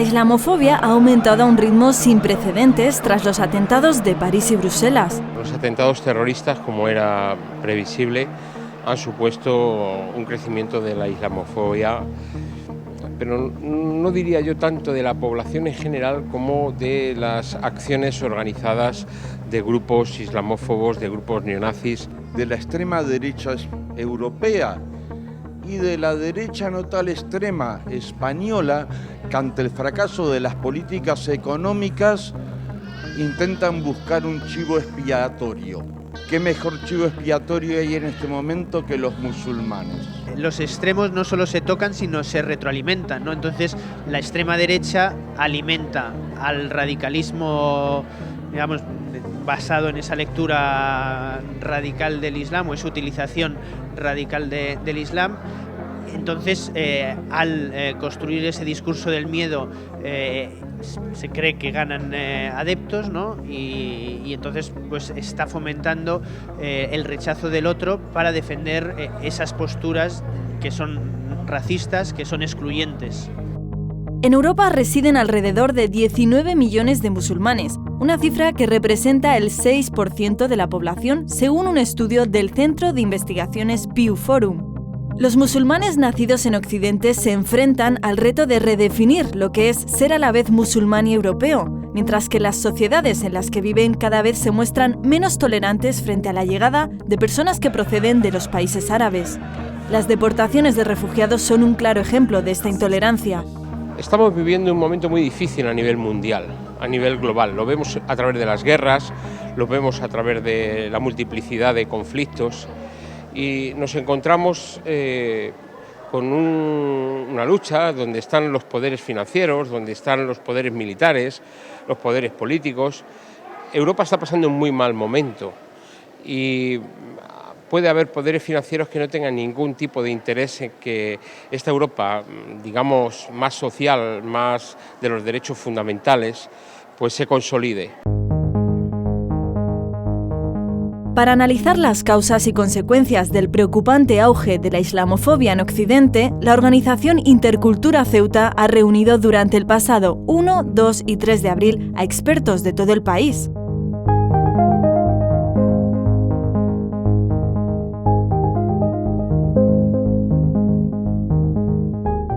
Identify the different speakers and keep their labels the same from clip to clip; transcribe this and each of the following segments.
Speaker 1: islamofobia ha aumentado a un ritmo sin precedentes tras los atentados de París y Bruselas.
Speaker 2: Los atentados terroristas, como era previsible, han supuesto un crecimiento de la islamofobia, pero no diría yo tanto de la población en general como de las acciones organizadas de grupos islamófobos, de grupos neonazis.
Speaker 3: De la extrema derecha europea y de la derecha no tal extrema española, que ante el fracaso de las políticas económicas intentan buscar un chivo expiatorio. ¿Qué mejor chivo expiatorio hay en este momento que los musulmanes?
Speaker 4: Los extremos no solo se tocan, sino se retroalimentan, ¿no? Entonces, la extrema derecha alimenta al radicalismo, digamos, basado en esa lectura radical del Islam o esa utilización radical del Islam. Entonces, al construir ese discurso del miedo, se cree que ganan adeptos, ¿no? Y entonces pues está fomentando el rechazo del otro para defender esas posturas que son racistas, que son excluyentes.
Speaker 1: En Europa residen alrededor de 19 millones de musulmanes, una cifra que representa el 6% de la población según un estudio del Centro de Investigaciones Pew Forum. Los musulmanes nacidos en Occidente se enfrentan al reto de redefinir lo que es ser a la vez musulmán y europeo, mientras que las sociedades en las que viven cada vez se muestran menos tolerantes frente a la llegada de personas que proceden de los países árabes. Las deportaciones de refugiados son un claro ejemplo de esta intolerancia.
Speaker 2: Estamos viviendo un momento muy difícil a nivel mundial, a nivel global. Lo vemos a través de las guerras, lo vemos a través de la multiplicidad de conflictos. Y nos encontramos con una lucha donde están los poderes financieros, donde están los poderes militares, los poderes políticos. Europa está pasando un muy mal momento y puede haber poderes financieros que no tengan ningún tipo de interés en que esta Europa, digamos, más social, más de los derechos fundamentales, pues se consolide.
Speaker 1: Para analizar las causas y consecuencias del preocupante auge de la islamofobia en Occidente, la organización Intercultura Ceuta ha reunido durante el pasado 1, 2 y 3 de abril a expertos de todo el país.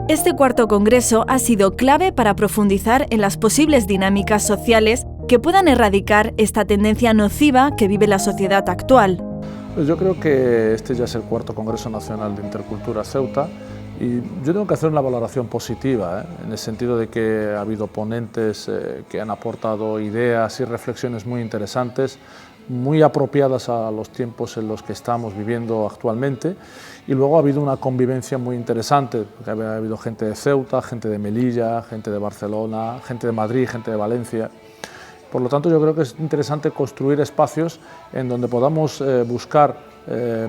Speaker 1: Este cuarto congreso ha sido clave para profundizar en las posibles dinámicas sociales que puedan erradicar esta tendencia nociva que vive la sociedad actual.
Speaker 5: Pues yo creo que este ya es el cuarto Congreso Nacional de Intercultura Ceuta y yo tengo que hacer una valoración positiva, en el sentido de que ha habido ponentes que han aportado ideas y reflexiones muy interesantes, muy apropiadas a los tiempos en los que estamos viviendo actualmente, y luego ha habido una convivencia muy interesante, porque ha habido gente de Ceuta, gente de Melilla, gente de Barcelona, gente de Madrid, gente de Valencia. Por lo tanto, yo creo que es interesante construir espacios en donde podamos buscar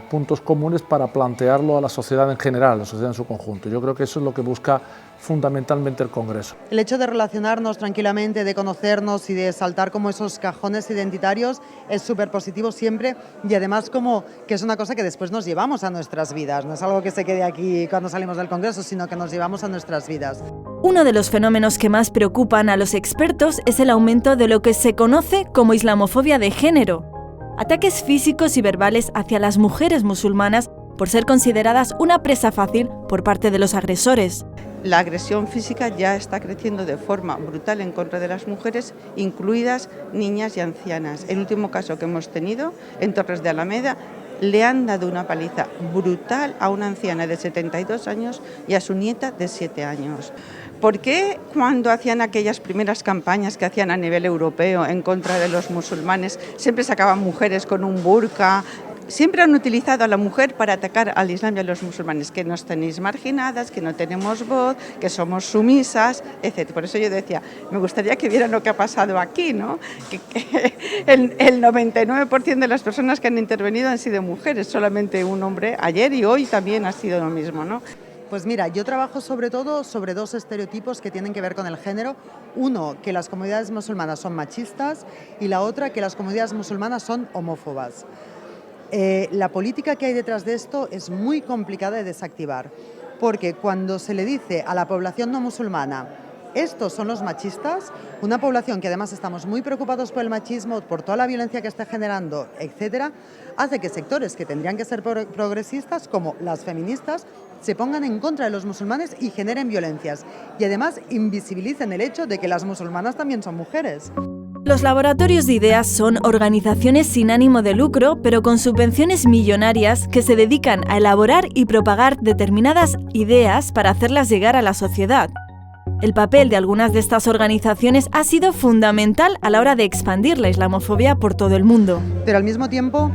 Speaker 5: puntos comunes para plantearlo a la sociedad en general, a la sociedad en su conjunto. Yo creo que eso es lo que busca fundamentalmente el Congreso.
Speaker 6: El hecho de relacionarnos tranquilamente, de conocernos y de saltar como esos cajones identitarios es súper positivo siempre, y además como que es una cosa que después nos llevamos a nuestras vidas, no es algo que se quede aquí cuando salimos del Congreso, sino que nos llevamos a nuestras vidas.
Speaker 1: Uno de los fenómenos que más preocupan a los expertos es el aumento de lo que se conoce como islamofobia de género. Ataques físicos y verbales hacia las mujeres musulmanas por ser consideradas una presa fácil por parte de los agresores.
Speaker 7: La agresión física ya está creciendo de forma brutal en contra de las mujeres, incluidas niñas y ancianas. El último caso que hemos tenido en Torres de Alameda, le han dado una paliza brutal a una anciana de 72 años y a su nieta de 7 años. ¿Por qué cuando hacían aquellas primeras campañas que hacían a nivel europeo en contra de los musulmanes siempre sacaban mujeres con un burka? Siempre han utilizado a la mujer para atacar al Islam y a los musulmanes, que nos tenéis marginadas, que no tenemos voz, que somos sumisas, etc. Por eso yo decía, me gustaría que vieran lo que ha pasado aquí, ¿no? Que el 99% de las personas que han intervenido han sido mujeres, solamente un hombre ayer y hoy también ha sido lo mismo, ¿no?
Speaker 6: Pues mira, yo trabajo sobre todo sobre dos estereotipos que tienen que ver con el género. Uno, que las comunidades musulmanas son machistas, y la otra, que las comunidades musulmanas son homófobas. La política que hay detrás de esto es muy complicada de desactivar, porque cuando se le dice a la población no musulmana estos son los machistas, una población que además estamos muy preocupados por el machismo, por toda la violencia que está generando, etcétera, hace que sectores que tendrían que ser progresistas, como las feministas, se pongan en contra de los musulmanes y generen violencias. Y además invisibilicen el hecho de que las musulmanas también son mujeres.
Speaker 1: Los laboratorios de ideas son organizaciones sin ánimo de lucro, pero con subvenciones millonarias que se dedican a elaborar y propagar determinadas ideas para hacerlas llegar a la sociedad. El papel de algunas de estas organizaciones ha sido fundamental a la hora de expandir la islamofobia por todo el mundo.
Speaker 6: Pero al mismo tiempo,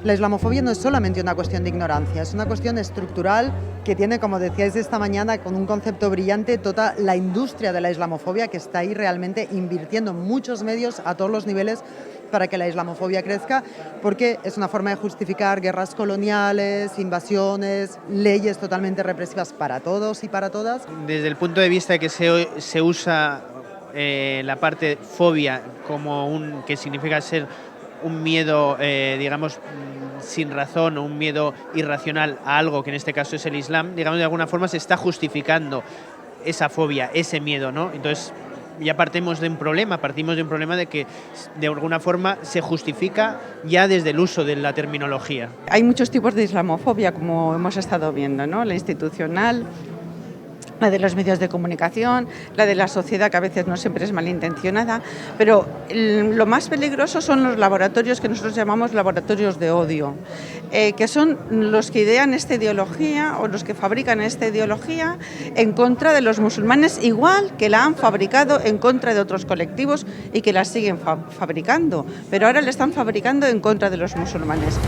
Speaker 6: la islamofobia no es solamente una cuestión de ignorancia, es una cuestión estructural que tiene, como decíais esta mañana, con un concepto brillante, toda la industria de la islamofobia que está ahí realmente invirtiendo muchos medios a todos los niveles para que la islamofobia crezca, porque es una forma de justificar guerras coloniales, invasiones, leyes totalmente represivas para todos y para todas.
Speaker 4: Desde el punto de vista de que se usa la parte fobia como que significa ser un miedo, digamos, sin razón o un miedo irracional a algo que en este caso es el Islam, digamos, de alguna forma se está justificando esa fobia, ese miedo, ¿no? Entonces ya partimos de un problema de que de alguna forma se justifica ya desde el uso de la terminología.
Speaker 7: Hay muchos tipos de islamofobia, como hemos estado viendo, ¿no? La institucional, la de los medios de comunicación, la de la sociedad, que a veces no siempre es malintencionada, pero lo más peligroso son los laboratorios que nosotros llamamos laboratorios de odio, que son los que idean esta ideología o los que fabrican esta ideología en contra de los musulmanes, igual que la han fabricado en contra de otros colectivos y que la siguen fabricando, pero ahora la están fabricando en contra de los musulmanes.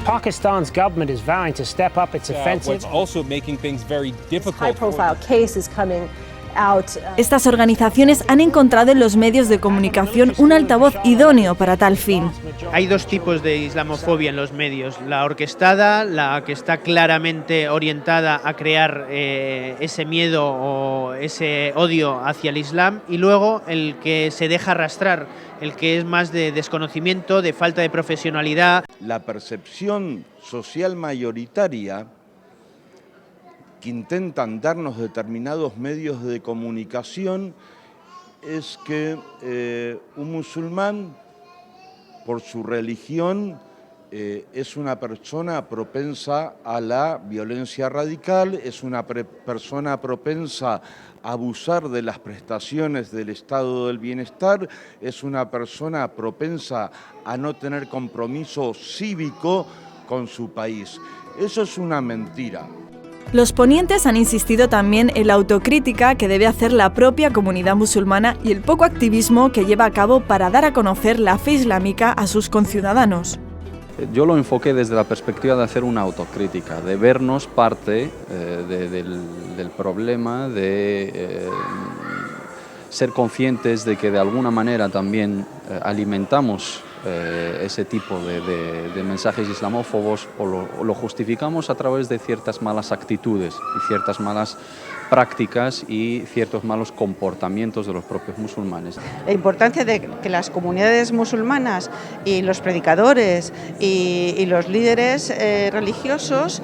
Speaker 8: Pakistan's government is vowing to step up its offensive.
Speaker 9: What's also making things very difficult.
Speaker 10: High-profile cases coming out.
Speaker 1: Estas organizaciones han encontrado en los medios de comunicación un altavoz idóneo para tal fin.
Speaker 4: Hay dos tipos de islamofobia en los medios, la orquestada, la que está claramente orientada a crear ese miedo o ese odio hacia el Islam, y luego el que se deja arrastrar, el que es más de desconocimiento, de falta de profesionalidad.
Speaker 3: La percepción social mayoritaria que intentan darnos determinados medios de comunicación es que un musulmán, por su religión, es una persona propensa a la violencia radical, es una persona propensa a abusar de las prestaciones del estado del bienestar, es una persona propensa a no tener compromiso cívico con su país. Eso es una mentira.
Speaker 1: Los ponentes han insistido también en la autocrítica que debe hacer la propia comunidad musulmana y el poco activismo que lleva a cabo para dar a conocer la fe islámica a sus conciudadanos.
Speaker 11: Yo lo enfoqué desde la perspectiva de hacer una autocrítica, de vernos parte del problema, de ser conscientes de que de alguna manera también alimentamos ese tipo de mensajes islamófobos o lo justificamos a través de ciertas malas actitudes y ciertas malas prácticas y ciertos malos comportamientos de los propios musulmanes.
Speaker 7: La importancia de que las comunidades musulmanas y los predicadores y los líderes religiosos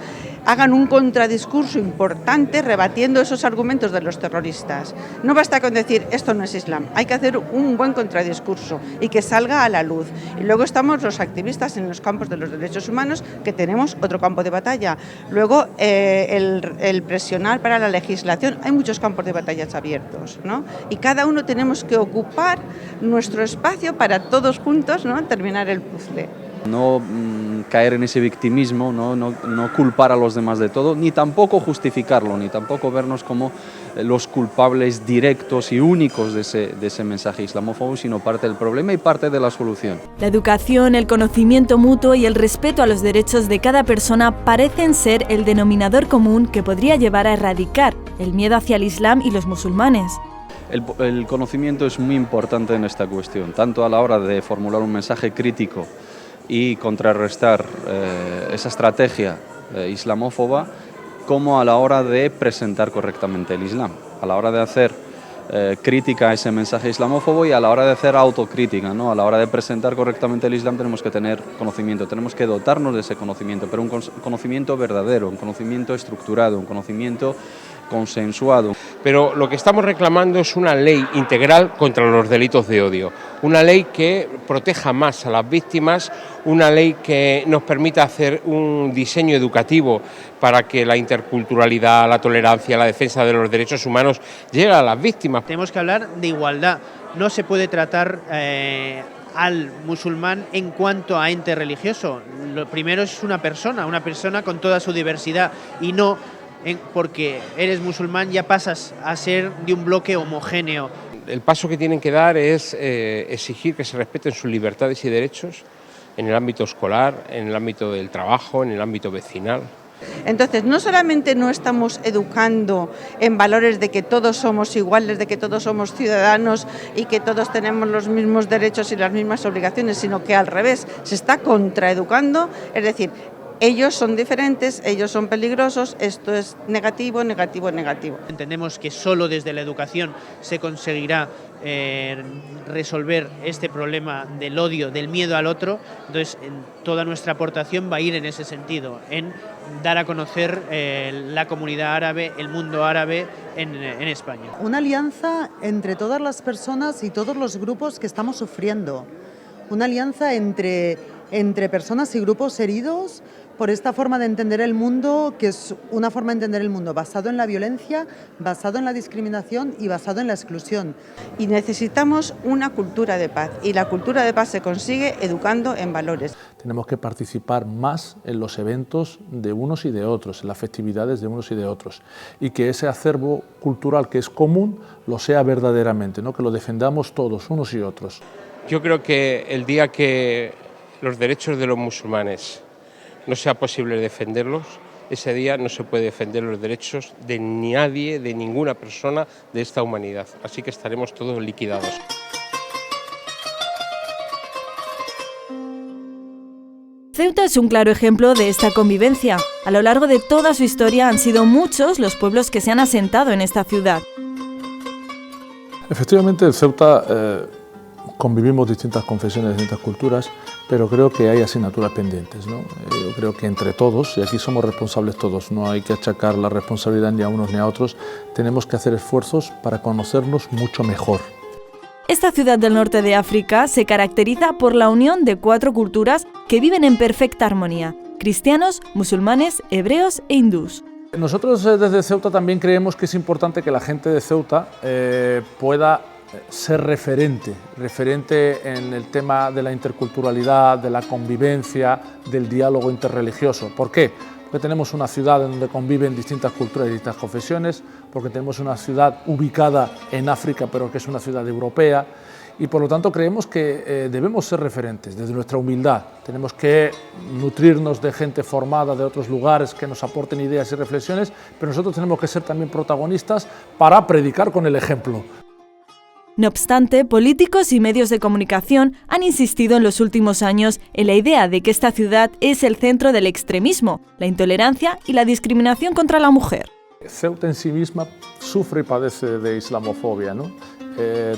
Speaker 7: hagan un contradiscurso importante rebatiendo esos argumentos de los terroristas. No basta con decir esto no es Islam, hay que hacer un buen contradiscurso y que salga a la luz. Y luego estamos los activistas en los campos de los derechos humanos, que tenemos otro campo de batalla. Luego el presionar para la legislación, hay muchos campos de batallas abiertos, ¿no? Y cada uno tenemos que ocupar nuestro espacio para todos juntos, ¿no?, terminar el puzzle.
Speaker 11: No caer en ese victimismo, no culpar a los demás de todo, ni tampoco justificarlo, ni tampoco vernos como los culpables directos y únicos de ese mensaje islamófobo, sino parte del problema y parte de la solución.
Speaker 1: La educación, el conocimiento mutuo y el respeto a los derechos de cada persona parecen ser el denominador común que podría llevar a erradicar el miedo hacia el Islam y los musulmanes.
Speaker 11: El conocimiento es muy importante en esta cuestión, tanto a la hora de formular un mensaje crítico y contrarrestar esa estrategia islamófoba, como a la hora de presentar correctamente el Islam, a la hora de hacer crítica a ese mensaje islamófobo y a la hora de hacer autocrítica, ¿no? A la hora de presentar correctamente el Islam tenemos que tener conocimiento, tenemos que dotarnos de ese conocimiento, pero un conocimiento verdadero, un conocimiento estructurado, un conocimiento consensuado.
Speaker 2: Pero lo que estamos reclamando es una ley integral contra los delitos de odio, una ley que proteja más a las víctimas, una ley que nos permita hacer un diseño educativo para que la interculturalidad, la tolerancia, la defensa de los derechos humanos llegue a las víctimas.
Speaker 4: Tenemos que hablar de igualdad. No se puede tratar al musulmán en cuanto a ente religioso. Lo primero es una persona con toda su diversidad, y no porque eres musulmán ya pasas a ser de un bloque homogéneo.
Speaker 2: El paso que tienen que dar es exigir que se respeten sus libertades y derechos en el ámbito escolar, en el ámbito del trabajo, en el ámbito vecinal.
Speaker 7: Entonces, no solamente no estamos educando en valores de que todos somos iguales, de que todos somos ciudadanos y que todos tenemos los mismos derechos y las mismas obligaciones, sino que al revés, se está contraeducando, es decir, ellos son diferentes, ellos son peligrosos, esto es negativo, negativo, negativo.
Speaker 4: Entendemos que solo desde la educación se conseguirá resolver este problema del odio, del miedo al otro. Entonces, toda nuestra aportación va a ir en ese sentido, en dar a conocer la comunidad árabe, el mundo árabe en España.
Speaker 6: Una alianza entre todas las personas y todos los grupos que estamos sufriendo. Una alianza entre personas y grupos heridos por esta forma de entender el mundo, que es una forma de entender el mundo basado en la violencia, basado en la discriminación y basado en la exclusión.
Speaker 7: Y necesitamos una cultura de paz, y la cultura de paz se consigue educando en valores.
Speaker 5: Tenemos que participar más en los eventos de unos y de otros, en las festividades de unos y de otros, y que ese acervo cultural que es común lo sea verdaderamente, ¿no? Que lo defendamos todos, unos y otros.
Speaker 2: Yo creo que el día que los derechos de los musulmanes no sea posible defenderlos, ese día no se puede defender los derechos de nadie, de ninguna persona de esta humanidad. Así que estaremos todos liquidados.
Speaker 1: Ceuta es un claro ejemplo de esta convivencia. A lo largo de toda su historia han sido muchos los pueblos que se han asentado en esta ciudad.
Speaker 5: Efectivamente, en Ceuta convivimos distintas confesiones, distintas culturas, pero creo que hay asignaturas pendientes, ¿no? Yo creo que entre todos, y aquí somos responsables todos, no hay que achacar la responsabilidad ni a unos ni a otros, tenemos que hacer esfuerzos para conocernos mucho mejor.
Speaker 1: Esta ciudad del norte de África se caracteriza por la unión de 4 culturas que viven en perfecta armonía: cristianos, musulmanes, hebreos e hindús.
Speaker 5: Nosotros desde Ceuta también creemos que es importante que la gente de Ceuta pueda ser referente en el tema de la interculturalidad, de la convivencia, del diálogo interreligioso. ¿Por qué? Porque tenemos una ciudad en donde conviven distintas culturas y distintas confesiones, porque tenemos una ciudad ubicada en África, pero que es una ciudad europea, y por lo tanto creemos que debemos ser referentes desde nuestra humildad. Tenemos que nutrirnos de gente formada de otros lugares que nos aporten ideas y reflexiones, pero nosotros tenemos que ser también protagonistas para predicar con el ejemplo.
Speaker 1: No obstante, políticos y medios de comunicación han insistido en los últimos años en la idea de que esta ciudad es el centro del extremismo, la intolerancia y la discriminación contra la mujer.
Speaker 5: Ceuta en sí misma sufre y padece de islamofobia, ¿no?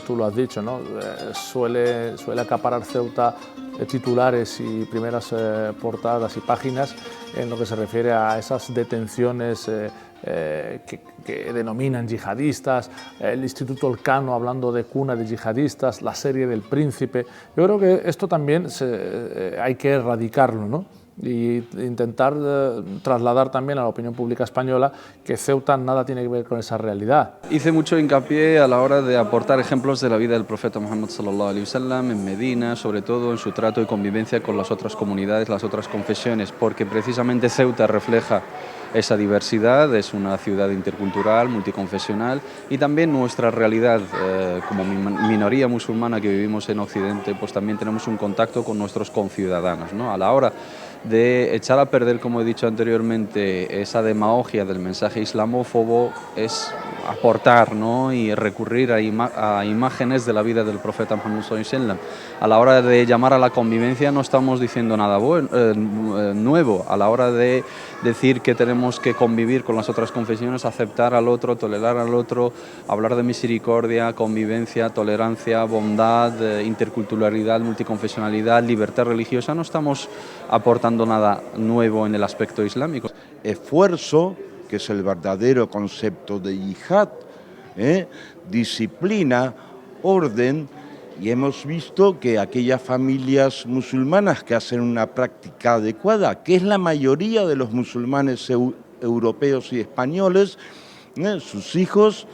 Speaker 5: Tú lo has dicho, ¿no? Suele acaparar Ceuta titulares y primeras portadas y páginas en lo que se refiere a esas detenciones que denominan yihadistas, el Instituto Elcano hablando de cuna de yihadistas, la serie del Príncipe. Yo creo que esto también hay que erradicarlo, ¿no? Y intentar trasladar también a la opinión pública española que Ceuta nada tiene que ver con esa realidad.
Speaker 11: Hice mucho hincapié a la hora de aportar ejemplos de la vida del profeta Muhammad sallallahu alaihi wasallam en Medina, sobre todo en su trato y convivencia con las otras comunidades, las otras confesiones, porque precisamente Ceuta refleja esa diversidad, es una ciudad intercultural, multiconfesional, y también nuestra realidad como minoría musulmana que vivimos en Occidente, pues también tenemos un contacto con nuestros conciudadanos, ¿no? A la hora de echar a perder, como he dicho anteriormente, esa demagogia del mensaje islamófobo, es aportar, ¿no? Y recurrir a imágenes de la vida del profeta Muhammad sallallahu alaihi wasallam. A la hora de llamar a la convivencia no estamos diciendo nada nuevo. A la hora de decir que tenemos que convivir con las otras confesiones, aceptar al otro, tolerar al otro, hablar de misericordia, convivencia, tolerancia, bondad, interculturalidad, multiconfesionalidad, libertad religiosa, no estamos aportando nada nuevo en el aspecto islámico.
Speaker 3: Esfuerzo, que es el verdadero concepto de yihad, disciplina, orden, y hemos visto que aquellas familias musulmanas que hacen una práctica adecuada, que es la mayoría de los musulmanes europeos y españoles, sus hijos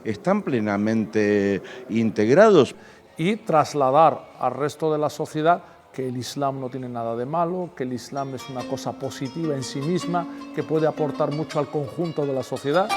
Speaker 3: están plenamente integrados.
Speaker 5: Y trasladar al resto de la sociedad que el Islam no tiene nada de malo, que el Islam es una cosa positiva en sí misma, que puede aportar mucho al conjunto de la sociedad.